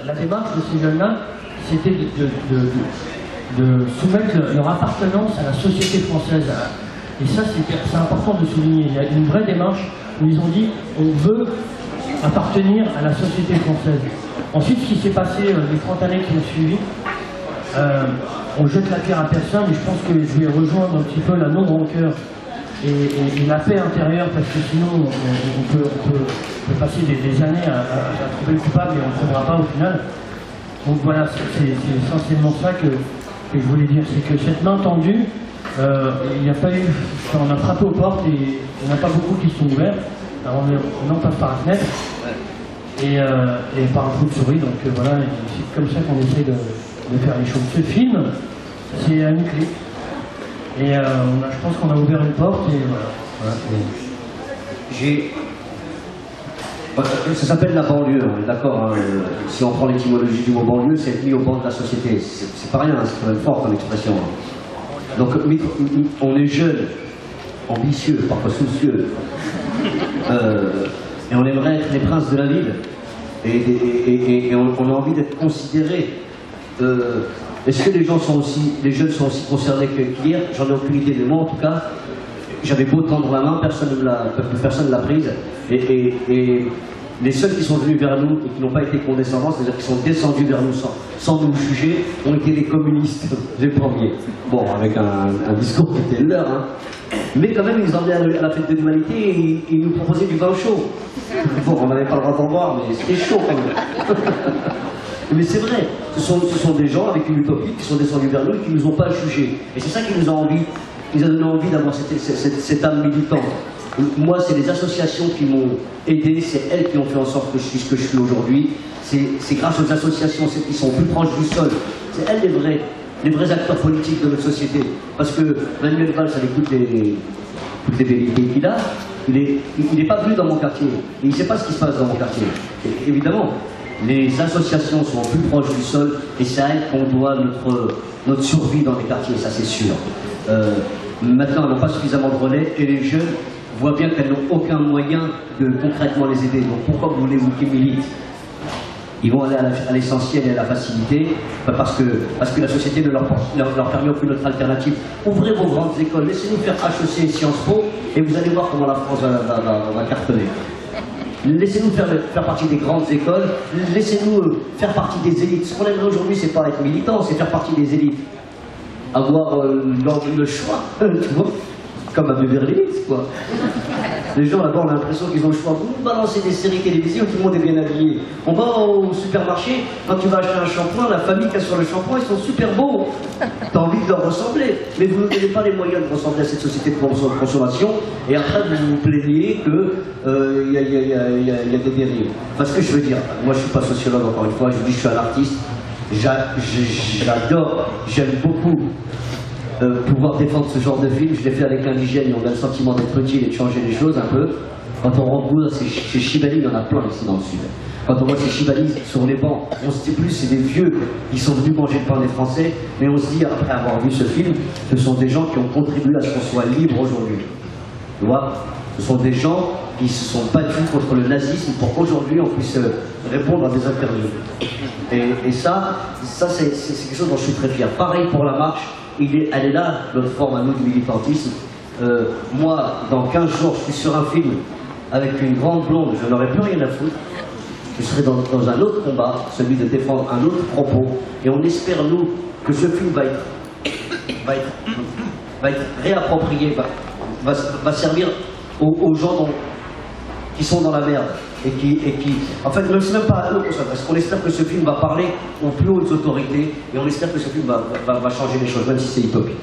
la démarche de ces jeunes-là, c'était de soumettre leur appartenance à la société française. Et ça, c'est important de souligner. Il y a une vraie démarche où ils ont dit on veut appartenir à la société française. Ensuite, ce qui s'est passé les 30 années qui ont suivi, on jette la pierre à personne, et je pense que je vais rejoindre un petit peu la non-rancœur et la paix intérieure, parce que sinon on peut passer des années à trouver le coupable et on ne trouvera pas au final. Donc voilà, c'est essentiellement ça que je voulais dire, c'est que cette main tendue, il n'y a pas eu, on a frappé aux portes et il n'y en a pas beaucoup qui sont ouverts. Alors on en passe par la fenêtre et par un coup de souris, donc voilà, c'est comme ça qu'on essaie de faire les choses. Ce film, c'est à une clé. Et je pense qu'on a ouvert une porte et voilà. Ça s'appelle la banlieue, on est d'accord, hein, si on prend l'étymologie du mot banlieue, c'est être mis au banc de la société. C'est pas rien, c'est quand même fort comme expression. Hein. Donc on est jeune, ambitieux, parfois soucieux, et on aimerait être les princes de la ville, et on a envie d'être considérés. Est-ce que les jeunes sont aussi concernés qu'hier? J'en ai aucune idée, mais moi en tout cas, j'avais beau tendre la main, personne ne l'a prise, et les seuls qui sont venus vers nous et qui n'ont pas été condescendants, c'est-à-dire qui sont descendus vers nous sans nous juger, ont été les communistes, les premiers. Bon, avec un discours qui était le leur, hein. Mais quand même, ils nous emmenaient à la fête de l'humanité et ils nous proposaient du vin chaud. Bon, on n'avait pas le droit d'en boire, mais c'était chaud quand même. Mais c'est vrai, ce sont des gens avec une utopie qui sont descendus vers nous et qui ne nous ont pas jugés. Et c'est ça qui nous a donné envie d'avoir cette âme militante. Moi, c'est les associations qui m'ont aidé, c'est elles qui ont fait en sorte que je suis ce que je suis aujourd'hui. C'est grâce aux associations, celles qui sont plus proches du sol. C'est elles les vrais acteurs politiques de notre société. Parce que Manuel Valls, avec toutes les vérités qu'il a, il n'est pas venu dans mon quartier. Il ne sait pas ce qui se passe dans mon quartier. Et, évidemment, les associations sont plus proches du sol et c'est à elles qu'on doit notre survie dans les quartiers, ça c'est sûr. Maintenant, elles n'ont pas suffisamment de relais et les jeunes voient bien qu'elles n'ont aucun moyen de concrètement les aider. Donc pourquoi voulez-vous qu'ils militent? Ils vont aller à l'essentiel et à la facilité parce que la société ne leur permet aucune autre alternative. Ouvrez vos grandes écoles, laissez-nous faire HEC et Sciences Po et vous allez voir comment la France va cartonner. Laissez-nous faire partie des grandes écoles, laissez-nous faire partie des élites. Ce qu'on aimerait aujourd'hui, c'est pas être militant, c'est faire partie des élites. Avoir le choix, tu vois, comme à Beverly Hills, quoi. Les gens là-bas ont l'impression qu'ils ont le choix. Vous balancez des séries télévisées où tout le monde est bien habillé. On va au supermarché, quand tu vas acheter un shampoing, la famille qui a sur le shampoing, ils sont super beaux. T'as envie de leur ressembler. Mais vous ne donnez pas les moyens de ressembler à cette société de consommation. Et après, vous vous plaignez qu'il y a des dérives. Parce que je veux dire, moi je ne suis pas sociologue encore une fois, je dis que je suis un artiste. J'adore, j'aime beaucoup pouvoir défendre ce genre de film. Je l'ai fait avec l'indigène et on a le sentiment d'être utile et de changer les choses un peu. Quand on rencontre chez Chibali, il y en a plein ici dans le sud. Quand on voit ces Chibali sur les bancs, on se dit plus c'est des vieux qui sont venus manger le pain des Français, mais on se dit après avoir vu ce film, ce sont des gens qui ont contribué à ce qu'on soit libre aujourd'hui. Tu vois, ce sont des gens qui se sont battus contre le nazisme pour qu'aujourd'hui on puisse répondre à des interviews. Et ça c'est quelque chose dont je suis très fier. Pareil pour la marche. Elle est là, notre forme à nous de militantisme. Moi, dans 15 jours, je suis sur un film avec une grande blonde, je n'aurai plus rien à foutre. Je serai dans un autre combat, celui de défendre un autre propos. Et on espère, nous, que ce film va être réapproprié, va servir aux gens qui sont dans la merde. Et qui en fait, même pas à eux, parce qu'on espère que ce film va parler aux plus hautes autorités et on espère que ce film va changer les choses, même si c'est utopique.